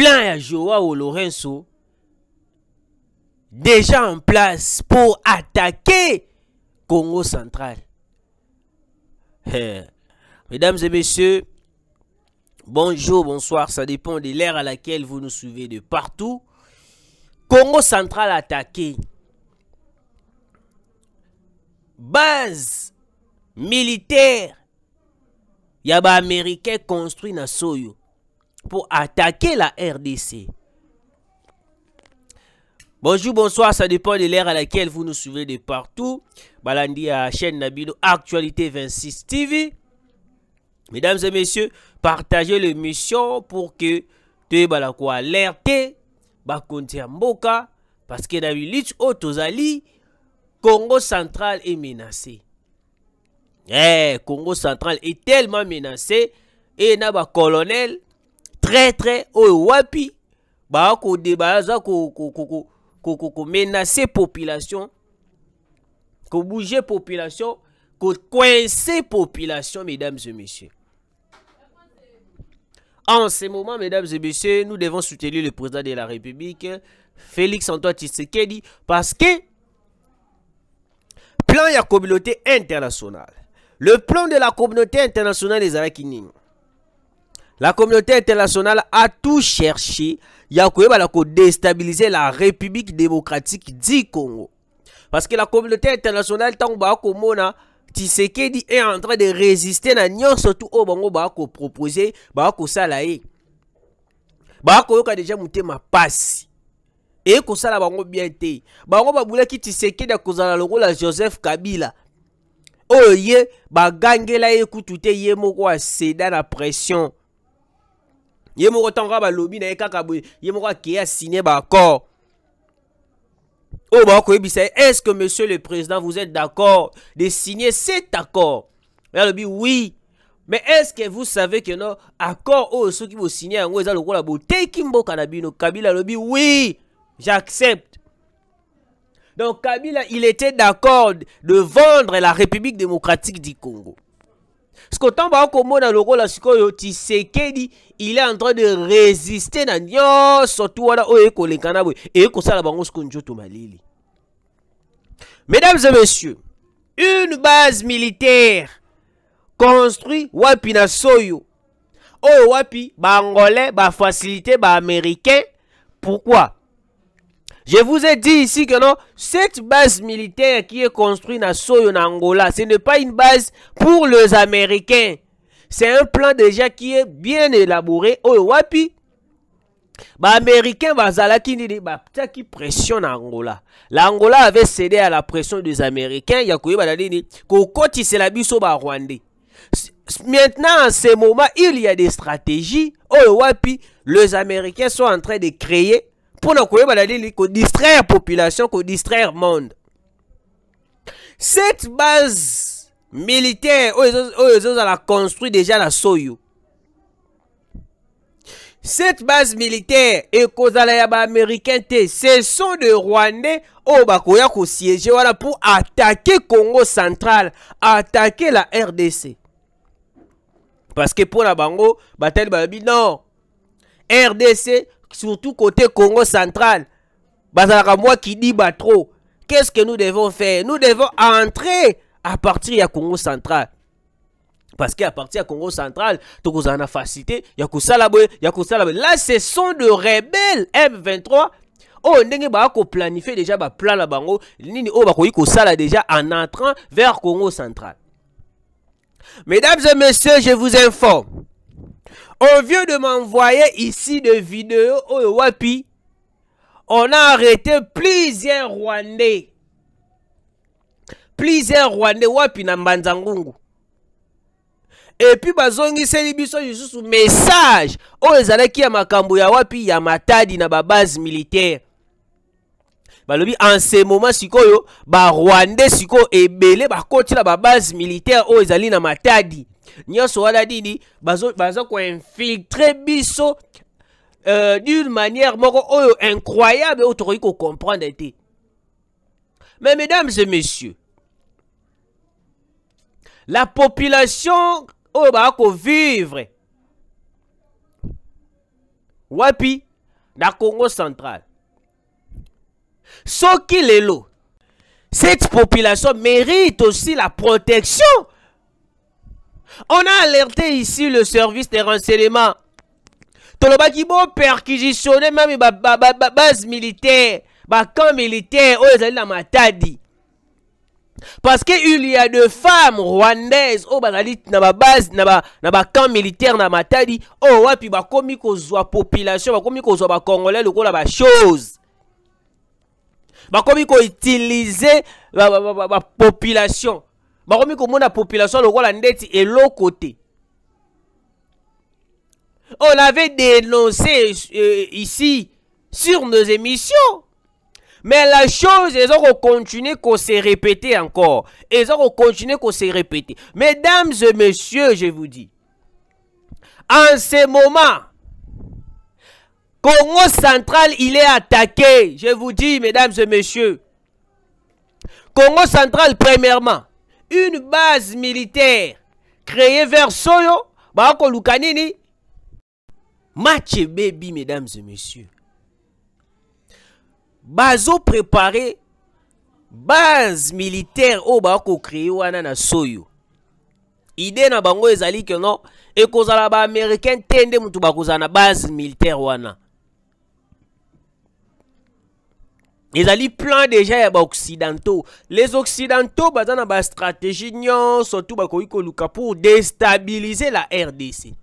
plan ya Joao Lorenzo déjà en place pour attaquer Congo central. Mesdames et messieurs, bonjour, bonsoir, ça dépend de l'ère à laquelle vous nous suivez de partout. Congo central attaqué. Base militaire. Il y a des Américains construits dans Soyo pour attaquer la RDC. Bonjour, bonsoir, ça dépend de l'ère à laquelle vous nous suivez de partout. Balandi à la chaîne Nabino Actualité 26 TV. Mesdames et messieurs, partagez l'émission pour que tu sois alerté. Mboka, parce que dans l'île Otozali, Congo central est menacé. Congo central est tellement menacé. Et na ba colonel très wapi ba ko débaza ko menacer population, ko bouger population, ko coincer population, mesdames et messieurs. En ce moment, mesdames et messieurs, nous devons soutenir le président de la République, Félix Antoine Tshisekedi, parce que plan de la communauté internationale. Le plan de la communauté internationale des Arakini. La communauté internationale a tout cherché pour déstabiliser la République démocratique du Congo. Parce que la communauté internationale, tant que Tshisekedi est en train de résister à Nyon, surtout au Bango Bako proposé, Bako Salaé. Bako Yoka déjà monté ma passe. Et que ça la Bango bien été. Bango Baboula qui Tshisekedi a causé le rôle à Joseph Kabila. Oh ye, Bagangela écoute ye moko a cédé la pression. Ye moko tanga ba lobby na ekakabwe, ye moko a qui a signé ba accord. Oh, est-ce que monsieur le président, vous êtes d'accord de signer cet accord? Oui. Mais est-ce que vous savez que non, accord, ceux qui vont signer, Kabila, oui, j'accepte. Donc Kabila, il était d'accord de vendre la République démocratique du Congo. Ce qu'autant dans le rôle de Tshisekedi, il est en train de résister surtout et mesdames et messieurs, une base militaire construite wapi na Soyo. Oh wapi ba Angolais, ba facilité, ba Américain. Pourquoi? Je vous ai dit ici que non, cette base militaire qui est construite na Soyo en Angola, ce n'est pas une base pour les Américains. C'est un plan déjà qui est bien élaboré. Oh wapi ba Américains qui pressionne Angola. L'Angola avait cédé à la pression des Américains. Il y a Rwandais. Maintenant, en ce moment, il y a des stratégies. Oh wapi, les Américains sont en train de créer pour distraire la population, distraire le monde. Cette base militaire, ils ont construit déjà la Soyo. Cette base militaire et américain, ce sont des Rwandais qui siègent pour attaquer Congo central, attaquer la RDC. Parce que pour la Bango, non, RDC, surtout côté Congo central, moi qui dis trop, qu'est-ce que nous devons faire? Nous devons entrer à partir du Congo central. Parce qu'à partir du Congo central, tu as une facilité, il y a là, ce sont de rebelles M23. Oh, on a planifié déjà un plan la bango, déjà en entrant vers Congo central. Mesdames et messieurs, je vous informe. On vient de m'envoyer ici des vidéos au Wapi. On a arrêté plusieurs Rwandais. Plusieurs Rwandais Wapi na Mbanzangungu. Et puis bazongi selibiso yususu message o ezalaki ya makambo ya wapi ya Matadi na ba base militaire. Balobi en ce moment sikoyo ba Rwandais siko ebele ba koti la ba base militaire o ezali na Matadi. Nyoso wala dini bazo ko infiltrer biso d'une manière moko oyo incroyable o tokoki ko comprendre été. Mais mesdames et messieurs, la population oh bah vivre wapi na Congo central. Soki lelo, cette population mérite aussi la protection. On a alerté ici le service des renseignements. Tolobaki bo perquisitionner même base militaire, camp militaire, na Matadi. Parce qu'il y a des femmes rwandaises au bazali na base na camp militaire na Matadi, wapi ba komi kozwa population, ba komi kozwa ba congolais lokola ba chose. Ba komi ko utiliser ba population. Ba komi ko mona population lokola ndeti et l'autre côté. On avait dénoncé ici sur nos émissions. Mais la chose, ils ont continué qu'on s'est répété encore. Ils ont continué qu'on s'est répété. Mesdames et messieurs, je vous dis, en ce moment, Congo central, il est attaqué. Je vous dis, mesdames et messieurs, Congo central, premièrement, une base militaire créée vers Soyo, Bako Lukanini, match baby, mesdames et messieurs. Bazo préparé base militaire au Bako créé wana na Soyo. Idée na bango ezali que non et kozala ba américain tende mutu bakozana base militaire wana. Ezali plan déjà ya ba occidentaux. Les occidentaux bazana ba stratégie nyon surtout bakoki koluka pour déstabiliser la RDC.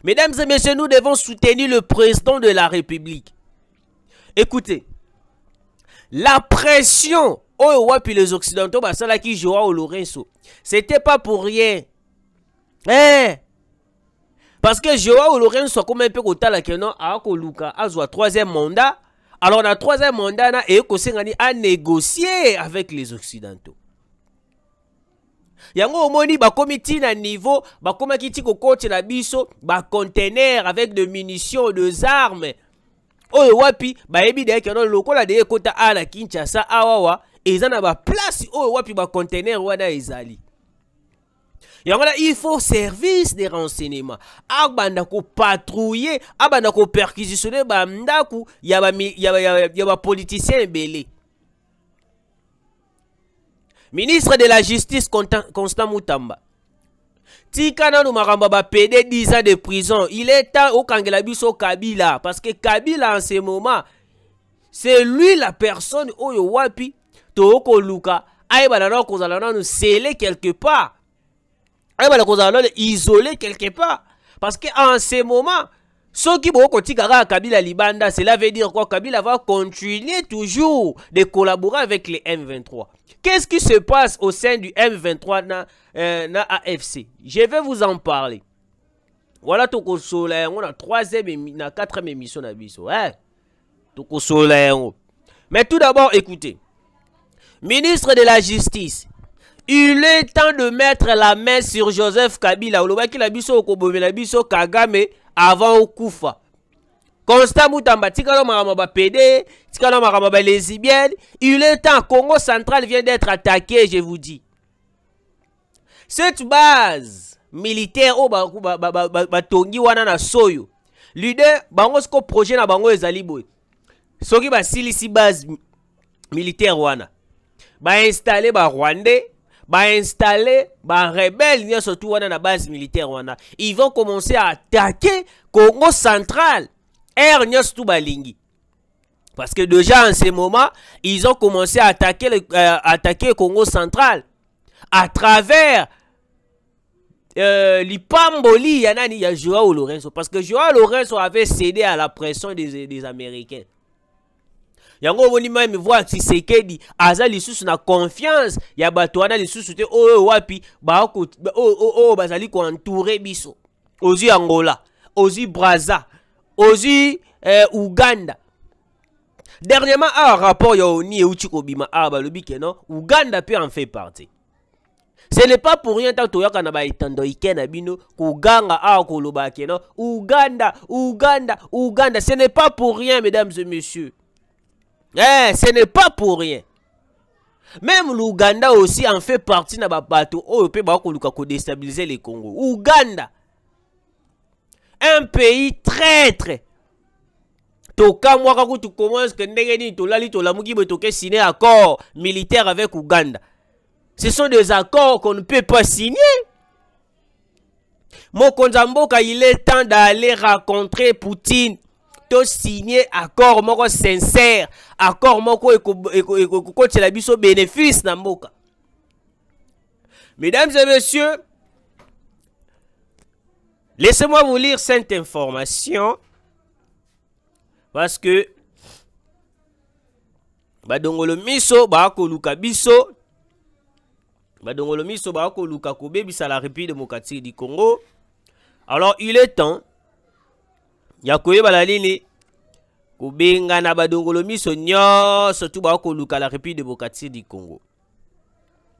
Mesdames et messieurs, nous devons soutenir le président de la République. Écoutez, la pression puis les occidentaux, ça qui jouera au Lorenzo, c'était pas pour rien. Parce que Joao Lorenzo comme un peu comme la kenon a Luka a joué troisième mandat. Alors dans troisième mandat na et a négocié avec les occidentaux. Yango omoni ba komiti na niveau ba komaki tiko coach la biso ba conteneur avec de munitions, des armes. Oyo wapi ba ebi de kenon lokola de kota ala Kinshasa awawa ezana ba place oyo wapi ba conteneur wana ezali. Yango là il faut service de renseignement. Abanda ko patrouiller, abanda ko perquisitionner ba ndaku ya ba politiciens belé. Ministre de la Justice Constant Mutamba. Tikana no maramba ba PD 10 ans de prison. Il est temps au Kangela biso Kabila parce que Kabila en ce moment c'est lui la personne oyo wapi to ko luka aibana na ko zalana nous sceller quelque part. Aibana ko zalana isoler quelque part parce que en ce moment ceux qui vont continuer à Kabila Libanda, cela veut dire quoi? Kabila va continuer toujours de collaborer avec les M23. Qu'est-ce qui se passe au sein du M23 na AFC? Je vais vous en parler. Voilà tout au soleil. On a 3e et 4e émission d'abisso. Tout au soleil. Mais tout d'abord, écoutez. Ministre de la Justice. Il est temps de mettre la main sur Joseph Kabila. Kagame avant Okufa. Constant Mutamba, tikalo maramba PD, tikalo maramba lesbienne. Il est temps, Congo central vient d'être attaqué, je vous dis. Cette base militaire au batongi wana na Soyo. Leader bango sko projet na bango ezali boy. Soki ba silisi base militaire wana. Ba installer ba Rwandais, ba installer ba rebelle ni surtout wana na base militaire wana. Ils vont commencer à attaquer Congo central. Parce que déjà en ce moment, ils ont commencé à attaquer le Congo central à travers l'Ipamboli, il y a Joao Lorenzo. Parce que Joao Lorenzo avait cédé à la pression des Américains. Yango woni même voir si c'est que dit azali sous na confiance ya batwana li sous te wapi ba ko bazali ko entourer biso ozi Angola ozi Brazza ozi Uganda. Dernièrement un rapport ya oni euchiko bima balobi ke non Uganda peut en faire partie. Ce n'est pas pour rien tant to yaka na ba itando ikena bino kuganga koloba ke non Uganda ce n'est pas pour rien mesdames et messieurs. Ce n'est pas pour rien. Même l'Ouganda aussi en fait partie na bateau. Oh, peut ko déstabiliser les Congo. Ouganda, un pays traître. Toka mwaka kutu commence que ndengeni tolali tolamuki be toke signer accord militaire avec Ouganda. Ce sont des accords qu'on ne peut pas signer. Mokonzamboka, il est temps d'aller rencontrer Poutine. To signer accord moko sincère, accord moko eko la biso bénéfice na mboka. Mesdames et messieurs, laissez-moi vous lire cette information parce que badongolo miso ba ko luka biso, badongolo miso ba ko luka ko bebisa la République démocratique du Congo. Alors il est temps ya koyeba la lini kubenga na badongolo miso nyo surtout ba ko luka la République démocratique du Congo.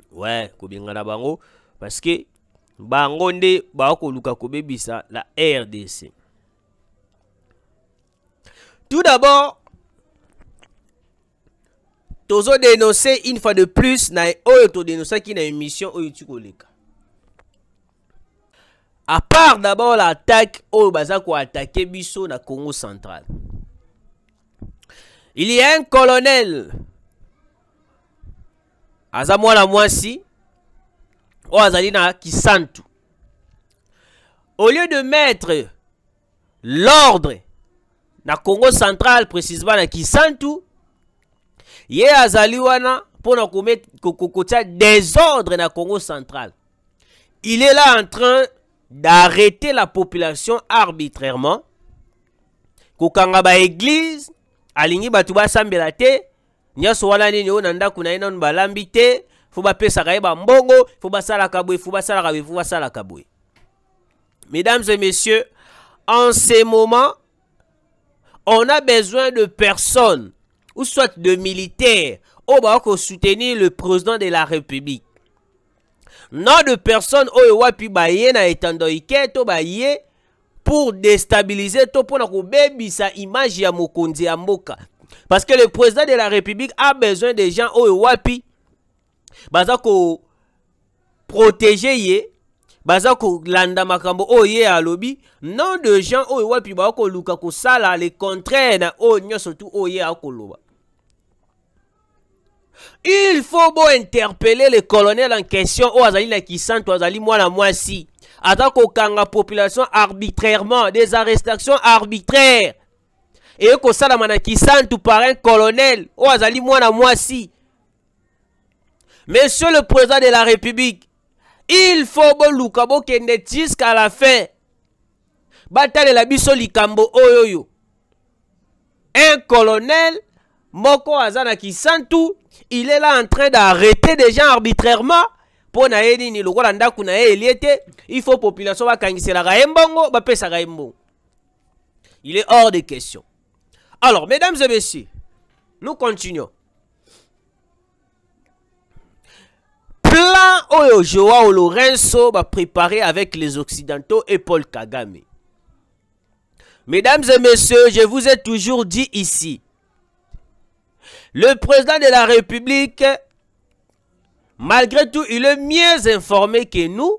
Ouais, kubenga na bango parce que bango nde ba ko luka ko bebisa la RDC. Tout d'abord, tozo dénoncer une fois de plus na oyo to dénoncer qui na émission oyo tukoleka. À part d'abord l'attaque au Bazako attaqué Bisso na Congo central. Il y a un colonel Azamwana Mwasi au Azalina Kisantu. Au lieu de mettre l'ordre na Congo central, précisément na Kisantu, ye Azaliwana pour na commettre désordre na Congo central. Il est là en train d'arrêter la population arbitrairement. Kokanga ba église, alingi batuba sambela te, nyaso wana nini o nanda kuna ina balambi te, faut ba pesa ka ba mbongo, faut ba sala kabwe, faut ba sala kabwe, faut ba sala kabwe. Mesdames et messieurs, en ces moments, on a besoin de personnes, ou soit de militaires, au bas pour soutenir le président de la République. Non de personnes oyo wapi baye na etandoike to baye pour déstabiliser to pour na kobebisa image ya mokonzi ya mboka. Parce que le président de la République a besoin de gens oyo wapi baza ko protéger ye, baza ko landa makambo oye alobi, non de gens oyo wapi ba ko luka ko sala le contraire na oyo nyoso tu oye akoloba. Il faut bon interpeller le colonel en question au Azali na Kisantu Azali mwana mwasi. Atako kanga population arbitrairement, des arrestations arbitraires. Et ko sala mana Kisantu par un colonel au Azali mwana mwasi. Monsieur le président de la République, il faut bon lukabo kende jusqu'à la fin. Batale la biso likambo oyoyo. Un colonel moko azana Kisantu, il est là en train d'arrêter des gens arbitrairement pour na yeni ni lokola ndaku na eliete, il faut population va kangisela ga mbongo ba pesa ga mbongo. Il est hors de question. Alors mesdames et messieurs, nous continuons. Plan oyo Joao Lorenzo va préparer avec les occidentaux et Paul Kagame. Mesdames et messieurs, je vous ai toujours dit ici, le président de la République, malgré tout, il est mieux informé que nous,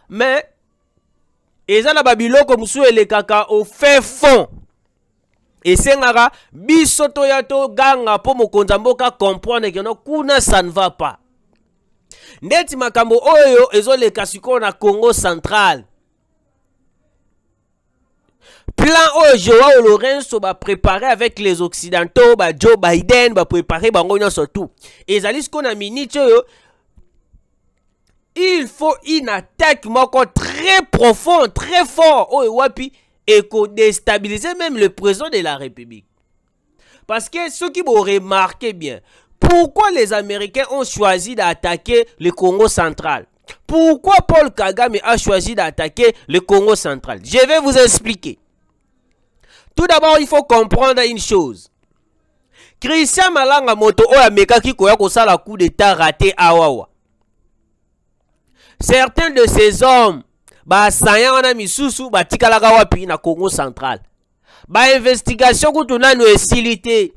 mais ils ont babilo comme sous les caca au fait fond. Et c'est ngara bisoto yato ganga pour mokonzamboka comprendre que non kuna ça ne va pas. Neti makambo oyo ezo le kasiko na Congo central. Plan au Joao Lorenzo va préparer avec les occidentaux, ba Joe Biden va préparer bango surtout. Et zalis qu'on a minute il faut une attaque très profonde, très fort au wapi et qu'on déstabiliser même le président de la République. Parce que ceux qui vont remarquer bien, pourquoi les Américains ont choisi d'attaquer le Congo central? Pourquoi Paul Kagame a choisi d'attaquer le Congo central? Je vais vous expliquer. Tout d'abord, il faut comprendre une chose. Christian Malanga Moto oya mekaki koya kosala coup d'état raté awawa. Certains de ces hommes ba sanya wana misusu ba tikalaka wapi na Congo central. Ba investigation kutuna no esilité.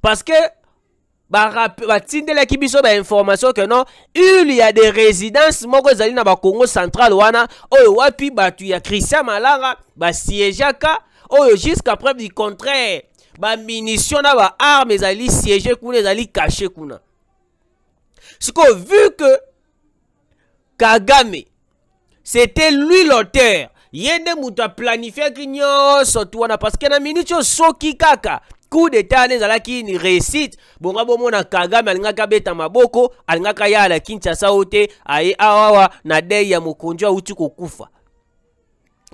Parce que ba tindela kibiso ba information que non, il y a des résidences moko ezali na ba Congo central wana oyo wapi batu ya Christian Malanga ba siégeaka oyo jusqu'à preuve du contraire ba munitions na ba armes ezali siégé kuna ezali caché kuna. Siko vu que Kagame c'était lui l'auteur, yende mutu a planifié ki nyonso tuwana parce que na minute soki kaka coup d'état nezalaki une réussite bonga bomona Kagame alingaka beta maboko alingaka ya la Kinshasa ote aye awawa na dei ya mokonjo uti kokufa.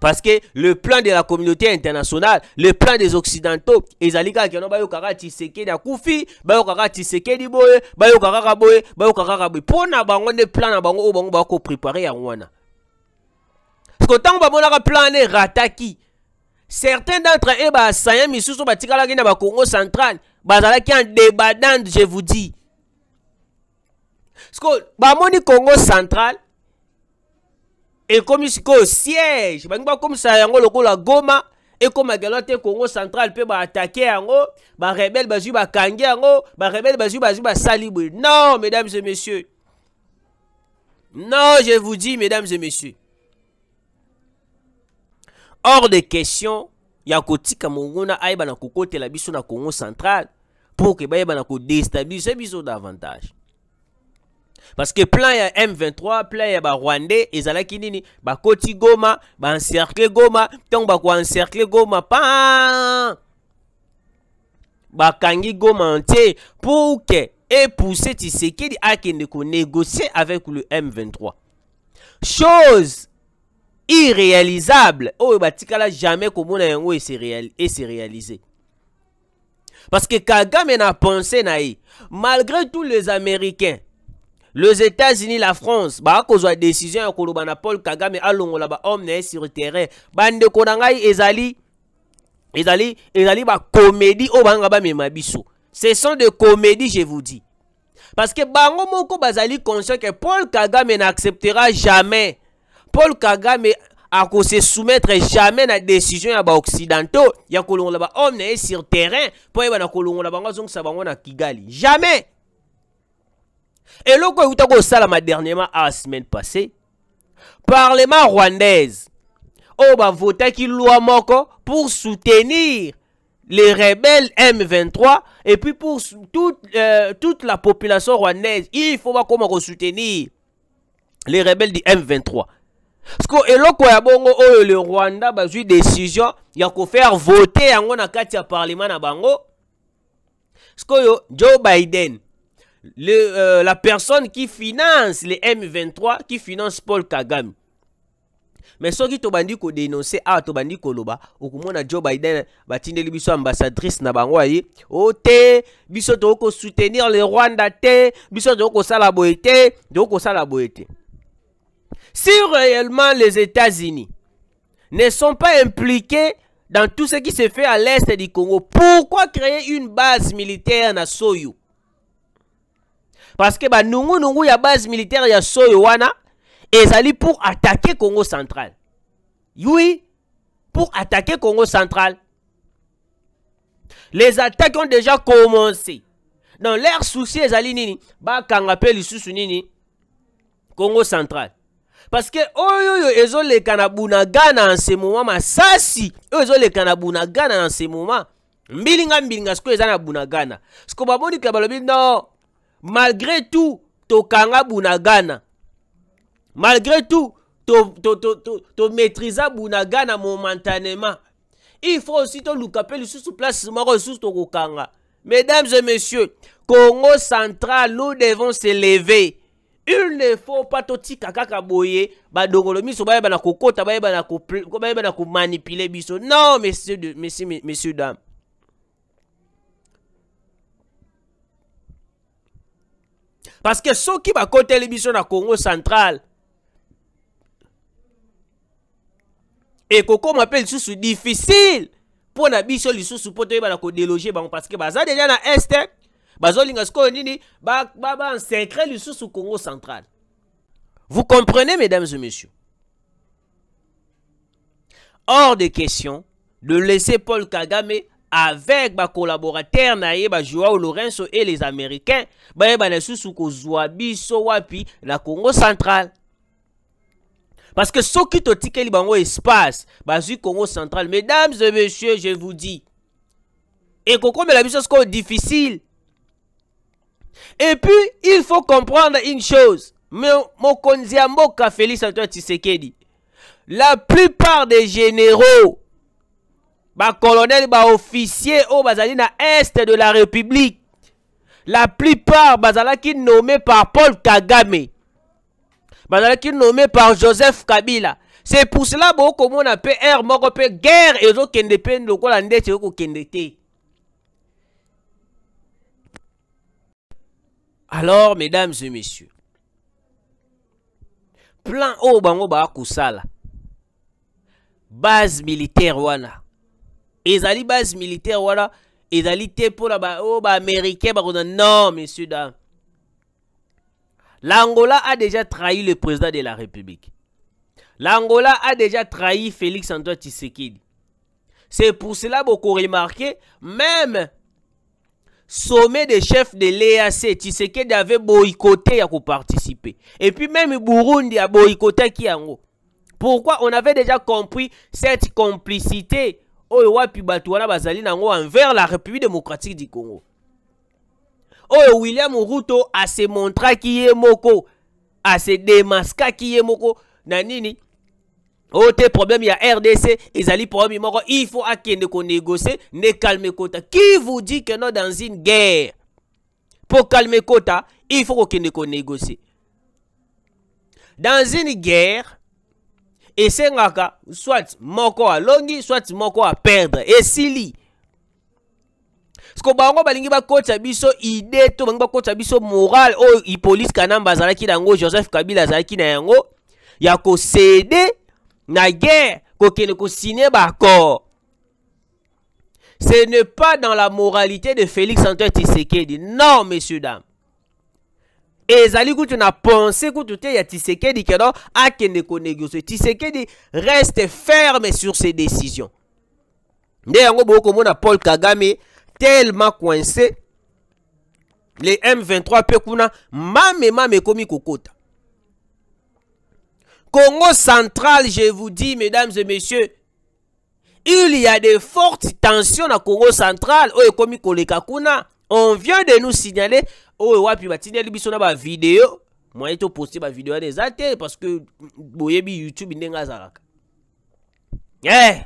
Parce que le plan de la communauté internationale, le plan des occidentaux, ezalika ki no bayo kaka Tshisekedi akufi, bayo kaka Tshisekedi boye, bayo kaka boye, bayo kaka boye. Pona bango ne plan na bango o bango bako préparer ya wana. Parce que tant ba monaka plan ne rataki. Certains d'entre eux ba sanya misusu batikala ki na ba Congo central, bazalaki en débandant, je vous dis. Parce que ba moni Congo central et comme ici au siège, comme ça yango lokola Goma et comme agalote Congo central peut ba attaquer yango, ba rebelle bazu ba kangi yango, ba rebelle bazu ba salibwe. Non, mesdames et messieurs. Non, je vous dis mesdames et messieurs. Hors de question, ya kotika mongona aiba na kokote la biso na Congo central pour que ba na ko déstabiliser biso davantage. Parce que plan ya M23, plan ya ba Rwandais, ezalaki nini ba koti Goma, ba encercler Goma, donc ba ko encercler Goma pa ba kangi Goma entier pour que et pousser Tshisekedi à kende ko négocier avec le M23. Chose irréalisable. Oh ba tikala jamais komona yango et c'est réalisé. Parce que Kagame n'a pensé naï, malgré tous les Américains, les États-Unis, la France, bah cause de décision ya koloba na Paul Kagame alongola ba homme na sur terrain, bande konangai ezali ba comédie o banga ba mema biso. Ce sont des comédies, je vous dis. Parce que bango moko bazali conscient que Paul Kagame n'acceptera jamais. Paul Kagame a ko se soumettre jamais na décision ya ba occidentaux, ya kolongola ba homme na sur terrain, po yeba na kolongola bango zongo sa bango na Kigali. Jamais. Et là, quand vous avez ça dernièrement à la semaine passée, Parlement rwandaise, on va voter qui loi moko pour soutenir les rebelles M23 et puis pour toute la population rwandaise, il faut pas comment soutenir les rebelles du M23. Parce que là, quand le Rwanda a eu décision, il y a qu'à faire voter en na Parlement na bango. Parce que Joe Biden, la personne qui finance les M23, qui finance Paul Kagame. Mais ce qui tobandi ko dénoncer a tobandi ko loba okumona Joe Biden batindeli biso ambassadrice na bango ayi ote biso to ko soutenir le Rwanda te biso to ko sala boete to ko sala boete. Si réellement les États-Unis ne sont pas impliqués dans tout ce qui se fait à l'est du Congo, pourquoi créer une base militaire na Soyo? Parce que bah nungu ya base militaire ya Soyo wana ezali pour attaquer Congo central. Oui, pour attaquer Congo central. Les attaques ont déjà commencé. Dans leur souci ezali nini ba kangape lisusu nini Congo central. Parce que oyo ezo le kanabunagana en ce moment masasi ezo le kanabunagana en ce moment mbilinga sko ezana bunagana. Sko baboni ka balobi non. Malgré tout, tokanga bunagana. Malgré tout, to maîtriser bunagana momentanément. Il faut aussi to lukapeli sous place moko sous to kokanga. Mesdames et messieurs, Congo central, nous devons se lever. Il ne faut pas to tika kaka boye ba dongolo miso ba na kokota ba na ko manipuler biso. Non, messieurs dames. Parce que ceux qui va côté l'émission à Congo central et Coco m'appelle sous difficile pour na biso li sous pour te ba ko déloger parce que baza déjà na est bazo linga sko nini ba en secret li sous Congo central. Vous comprenez mesdames et messieurs? Hors de question de laisser Paul Kagame avec ba collaborateur naye ba Joao Lorenzo et les Américains ba na susu ko zwa biso wapi la Congo central. Parce que ceux qui te tiquent bango espace, basu Congo central, mesdames et messieurs, je vous dis, et Congo mais la mission c'est difficile. Et puis il faut comprendre une chose, mon Konziamboka Félix Antoine Tshisekedi, la plupart des généraux, colonels, officiers au bazali na est de la République, la plupart bazalaki nommés par Paul Kagame, bazalaki nommé par Joseph Kabila. C'est pour cela que on appelle air moko pe guerre et zo kende pe lokola ndete ko kende te. Alors mesdames et messieurs, plan o bango ba kusala base militaire wana ezali base militaire wana ezali te pour ba américain ba non messieurs dames. L'Angola a déjà trahi le président de la République. L'Angola a déjà trahi Félix Antoine Tshisekedi. C'est pour cela que vous remarquez, même sommet des chefs de l'EAC, Tshisekedi avait boycotté pour participer. Et puis même Burundi a boycotté Kiango. Pourquoi? On avait déjà compris cette complicité envers la République démocratique du Congo. Oh, William Ruto a se montré qui est moko, a se démasqué qui est moko, nanini. Oh, tes problèmes, il y a RDC, ils allaient problème, il faut à qui ne négocier, ne calmer Kota. Qui vous dit que nous dans une guerre? Pour calmer Kota, il faut qu'on ne négocie. Dans une guerre, et c'est soit moko à longi, soit moko à perdre. Et si parce que bango balingi ba coach biso idée to bango ba coach biso moral o i police kanamba zalaki dango Joseph Kabila zalaki na yango ya ko céder na guerre ko kene ko signer ba accord. Ce n'est pas dans la moralité de Félix Antoine Tshisekedi. Non messieurs dames. Et zali kutu na pensé kutu te ya Tshisekedi que non a kene ko négocier. Tshisekedi reste ferme sur ses décisions. Nde yango boko mona Paul Kagame tellement coincé, les M23 pekuna mame komi kokota. Congo central, je vous dis mesdames et messieurs, il y a de fortes tensions à Congo central. Oh komi koleka kuna, on vient de nous signaler oh wapi batine biso na ba vidéo, moi to poster ba vidéo des athées parce que boyebi YouTube ndenga zalaka. Eh.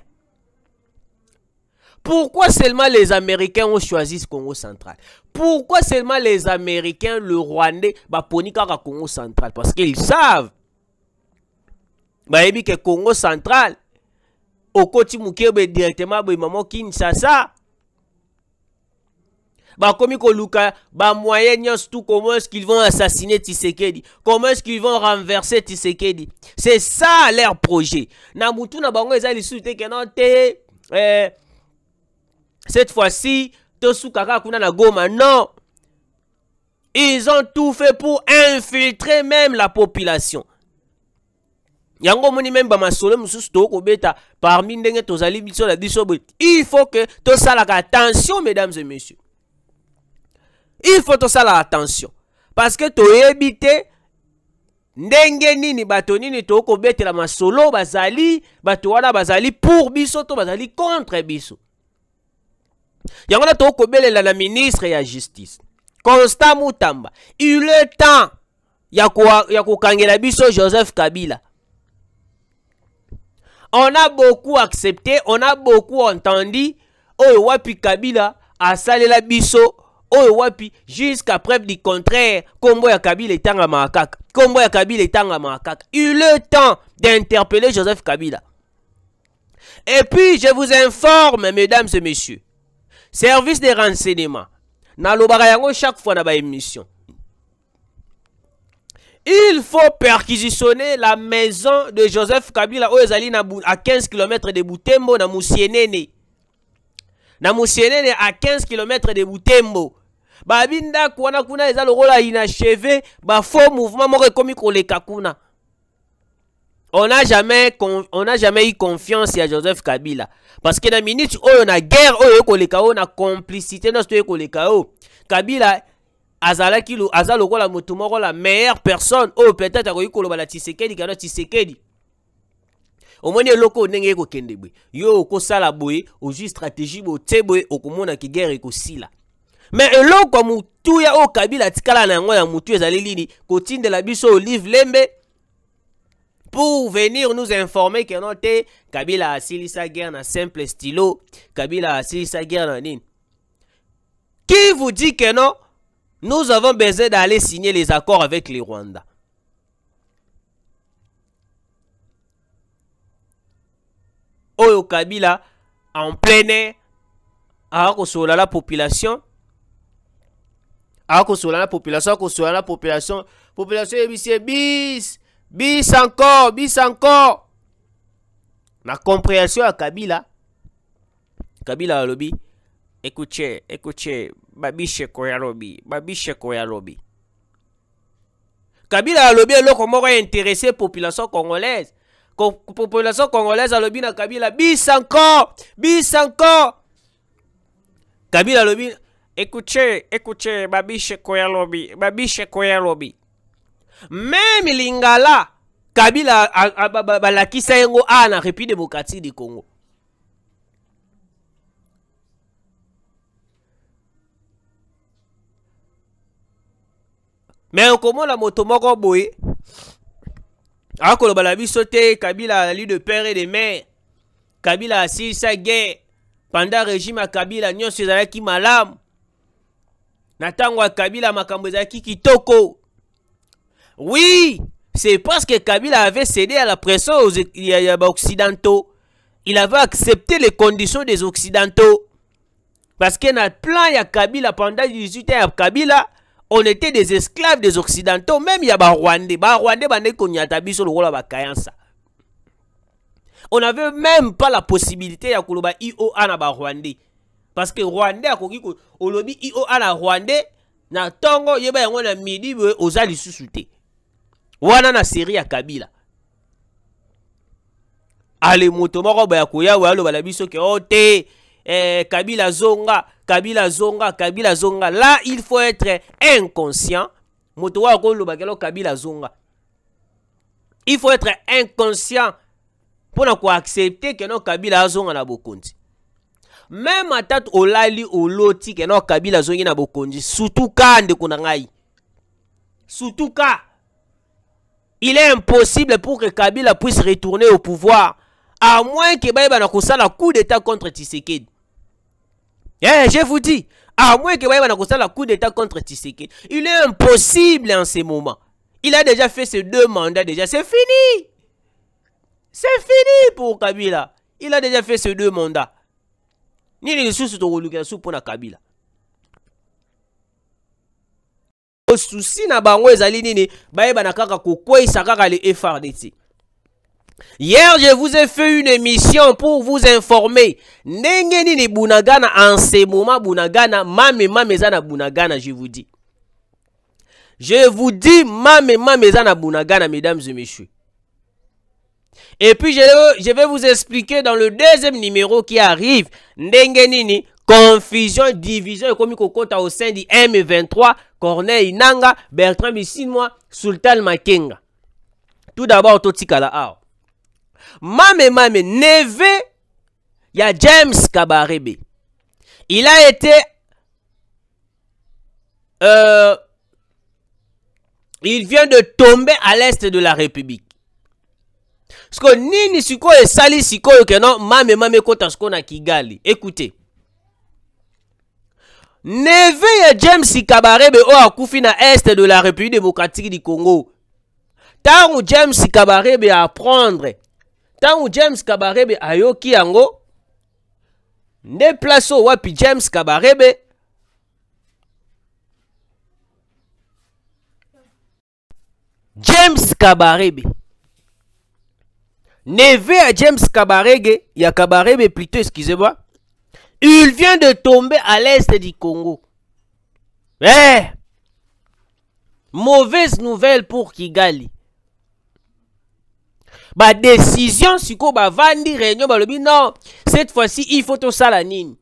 Pourquoi seulement les Américains ont choisi ce Congo central? Pourquoi seulement les Américains, le Rwandais, ponika ka Congo central? Parce qu'ils savent que Congo central, au côté Mukebe directement, maman Kinshasa, comme Luka, moyens tout comment est-ce qu'ils vont assassiner Tshisekedi? Comment est-ce qu'ils vont renverser Tshisekedi? C'est ça leur projet. Namutu na bango ezali soute que non te cette fois-ci, Tosukaka kuna na Goma, non. Ils ont tout fait pour infiltrer même la population. Yango moni même ba masolo mususu to ko beta parmi ndenge tozali biso la biso. Il faut que to sala attention mesdames et messieurs. Il faut to sala attention parce que to ebite ndenge nini bato nini to ko beta la masolo bazali bato wana bazali pour biso to bazali contre biso. Yango na to ko belela la ministre ya justice Constant Mutamba. Il est temps ya ko kangela biso Joseph Kabila. On a beaucoup accepté, on a beaucoup entendu. Oh wapi Kabila a salé la biso. Oh wapi jusqu'à preuve du contraire. Kombo ya Kabila etanga makaka. Kombo ya Kabila etanga makaka. Il est temps d'interpeller Joseph Kabila. Et puis je vous informe mesdames et messieurs. Service de renseignement. Na lobaka yango chaque fois na ba émission. Il faut perquisitionner la maison de Joseph Kabila à 15 km de Butembo na Musienene. Na Musienene à 15 km de Butembo. Babinda kuna kuna eza lokola inachevé, ba faux mouvement moko komi koleka kuna. On n'a jamais eu confiance à Joseph Kabila. Parce que dans la minute où on a guerre, on a complicité, Kabila azalaki la meilleure personne. Oh, peut-être qu'il y a Tshisekedi. omoni eloko ndenge ko kende boye yo ko sala boye oji stratégie bo teboye okomona ki guerre ko sila mais eloko mutu ya o Kabila tikala na yango ya mutu ezali lini kotindela biso Olive Lembe pour venir nous informer que non te Kabila asilisa guerre na simple stylo, Kabila asilisa guerre na nini. Qui vous dit que non? Nous avons besoin d'aller signer les accords avec les Rwandais. Oyo Kabila en plein air a kosola la population. A kosola la population, kosola la population. Population bis encore. La compréhension à Kabila. Kabila a lobby. Écoutez, babiche koya lobby. Kabila a lobby le comment intéressé population congolaise. Population congolaise a lobby na Kabila bis encore. Kabila a lobby. Écoutez, babiche koya lobby. Même Lingala, Kabila balakisa yango na République démocratique du Congo. Mais comment la moto moko boye akolo balabi sauté Kabila a lu de père et de mère. Kabila a si sa guerre pendant régime à Kabila nyonso ezalaki malamu. Natango a Kabila makambo ezalaki kitoko. Oui, c'est parce que Kabila avait cédé à la pression aux occidentaux. Il avait accepté les conditions des occidentaux. Parce que notre plan ya Kabila pendant 18 ans à Kabila, on était des esclaves des occidentaux. Même il y a Rwandais. On n'avait même pas la possibilité de koloba IOA na Rwandais. Parce que Rwandais a koki ko olobi IOA na Rwandais na tongo yeba yango na midi ozali susute. Wana na série ya Kabila. Ale moto moko ba koya wa lo balabiso ke ote Kabila zonga. Là il faut être inconscient. Moto wa ko lo bakelo Kabila zonga. Il faut être inconscient pour na ko accepter que non Kabila zonga na bokonzi. Même à tête olali oloti que non Kabila zongi na bokonzi. Surtout ka ndeko na ngai. Surtout ka il est impossible pour que Kabila puisse retourner au pouvoir. À moins que Baïba n'a pas la coup d'état contre Tshisekedi. Je vous dis. À moins que Baïba n'a pas la coup d'état contre Tshisekedi. Il est impossible en ce moment. Il a déjà fait ses 2 mandats. Déjà, c'est fini. C'est fini pour Kabila. Il a déjà fait ses 2 mandats. Ni les sous pour Kabila. Souci na bango ezali nini baeba na kaka kokwesa kaka le FRDC. Hier je vous ai fait une émission pour vous informer ndenge nini Bunagana en ce moment Bunagana mame za na Bunagana je vous dis mame za na Bunagana mesdames et messieurs. Et puis je vais vous expliquer dans le 2e numéro qui arrive ndenge nini confusion, division et comme kokota au sein du M23, Corneille Nanga, Bertrand Bisimwa, Sultan Makenga. Tout d'abord, Totikala Ao. Mame, neveu, il y a James Kabarebe. Il a été il vient de tomber à l'est de la République. Parce que nini siko et sali siko que non, mame kota sko na Kigali. Écoutez. Neve ya James Kabarebe o akufi na est de la République démocratique du Congo. Tant James Kabarebe a apprendre, tant James Kabarebe ayoki yango, ne place wapi James Kabarebe. James Kabarebe. Neve ya James Kabarebe, ya Kabarebe plutôt, excusez-moi. Il vient de tomber à l'est du Congo. Mauvaise nouvelle pour Kigali. Ba décision siko ba vandi réunion ba lobi non, cette fois-ci il faut tout ça la nini.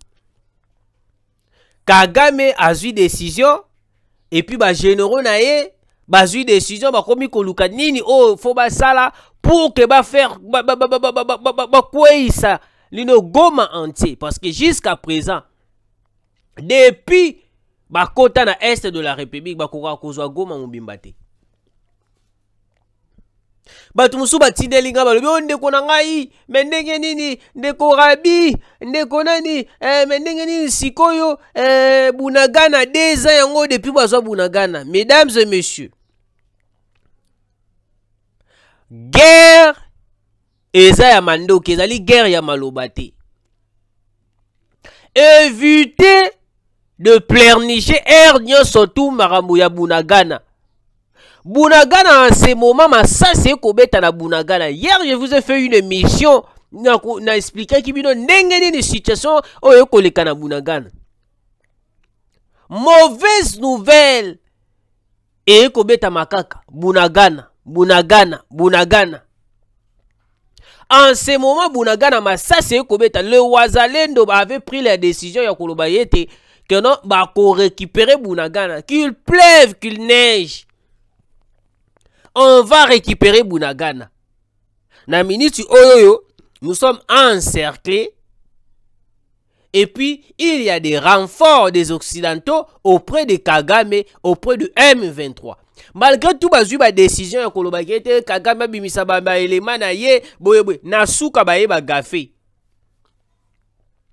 Kagame a eu décision et puis ba généraux naé bazui décision bakomi koluka nini oh faut basala pour que ba faire ça lino Goma entier parce que jusqu'à présent depuis bakota na est de la République bakoka kozwa Goma mobimba te. Batu musu batindeli nga balobi ndeko na ngai mendenge nini ndeko Rabi ndeko nani mendenge nini sikoyo Bunagana 2 ans yango depuis bazwa Bunagana. Mesdames et messieurs, guerre eza ya mandoki ezali guerre ya maloba te. Évitez de pleurnicher surtout makambo ya Bunagana. Bunagana en ce moment, ça c'est kobeta na Bunagana. Hier, je vous ai fait une émission na expliqué qui bino ndenge ni situation oyo koleka na Bunagana. Mauvaise nouvelle. Et kobeta makaka Bunagana. En ce moment, Bunagana ça c'est kobeta. Le Wazalendo avait pris la décision ya koloba yete que non ba ko récupérer Bunagana, qu'il pleuve, qu'il neige. On va récupérer Bunagana. Na minute oyoyo, nous sommes encerclés. Et puis, il y a des renforts des Occidentaux auprès de Kagame, auprès de M23. Malgré tout, bazui ba décision ya koloba kete Kagame bimisa ba élément na ye boyeboy nasuka baye ba gafé.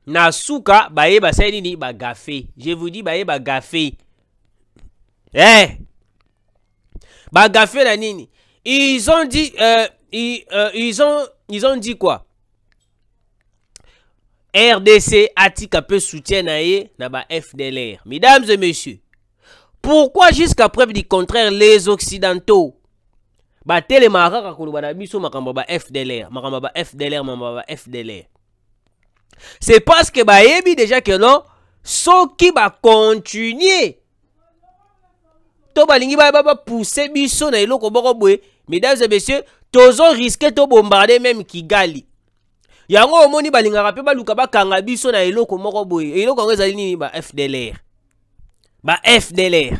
Nasuka baye ba nini ba gafé. Je vous dis baye ba gafé. Bagafé la nini. Ils ont dit ils ont dit quoi? RDC atika peu soutien na ba FDLR. Mesdames et messieurs, pourquoi jusqu'à preuve du contraire les occidentaux ba télémaraka koloba na biso makamba ba FDLR, makamba ba FDLR, makamba ba FDLR? C'est parce que ba yebi déjà que non, ceux qui va continuer to balingi ba pousser biso na eloko boko boye. Mesdames et messieurs, tozo risquer to bombarder même Kigali. Yango omoni balingaka pe baluka bakanga biso na eloko moko boye. Eloko ngo ezali nini ba FDLR. Ba FDLR.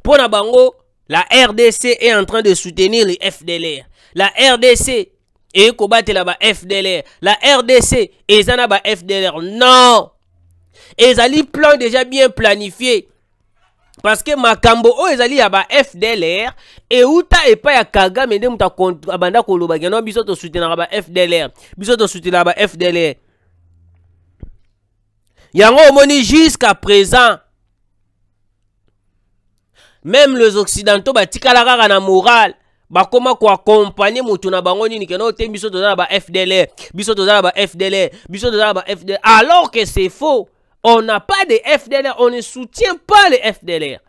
Pona bango, la RDC est en train de soutenir les FDLR. La RDC est combattre la ba FDLR. La RDC ezana ba FDLR. Non. Ezali plan déjà bien planifié. Parce que makambo o ezali ya ba FDLR et uta et pas ya Kagame ndé muta abanda koloba geno biso to soutenir ba FDLR. Biso to soutenir ba FDLR. Yango omoni jusqu'à présent. Même les occidentaux batikala kaka na moral. Bakoma ko accompagner mutu na bango nini keno te biso to za ba FDLR. Biso to za ba FDLR. Biso to za ba FDLR. Alors que c'est faux. On n'a pas de FDLR, on ne soutient pas les FDLR.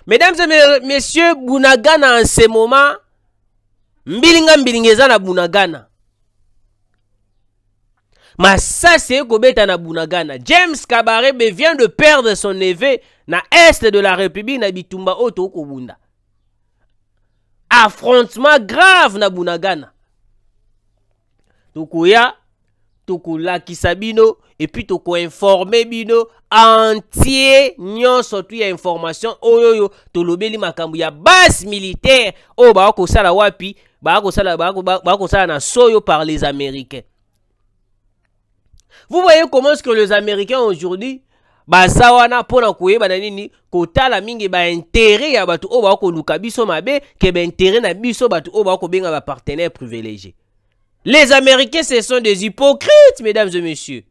Mesdames et messieurs, Bunagana en ce moment, mbilingeza na Bunagana. Mais ça c'est kobeta na Bunagana. James Kabarebe vient de perdre son neveu na est de la République na bitumba oto kobunda. Affrontement grave na Bunagana. Tukuya, tukulakisa bino. Et puis tu informer bino entier nyon surtout ya information oyoyo to lobeli makambu ya base militaire o ba ko sala wapi ba ko sala na soyo par les Américains. Vous voyez comment est-ce que les Américains aujourd'hui ba sawana pona koyeba na nini kotala mingi ba intérêt ya batu o ba ko luka biso mabe ke ba intérêt na biso batu o ba ko benga ba partenaires privilégiés. Les Américains ce sont des hypocrites, mesdames et messieurs.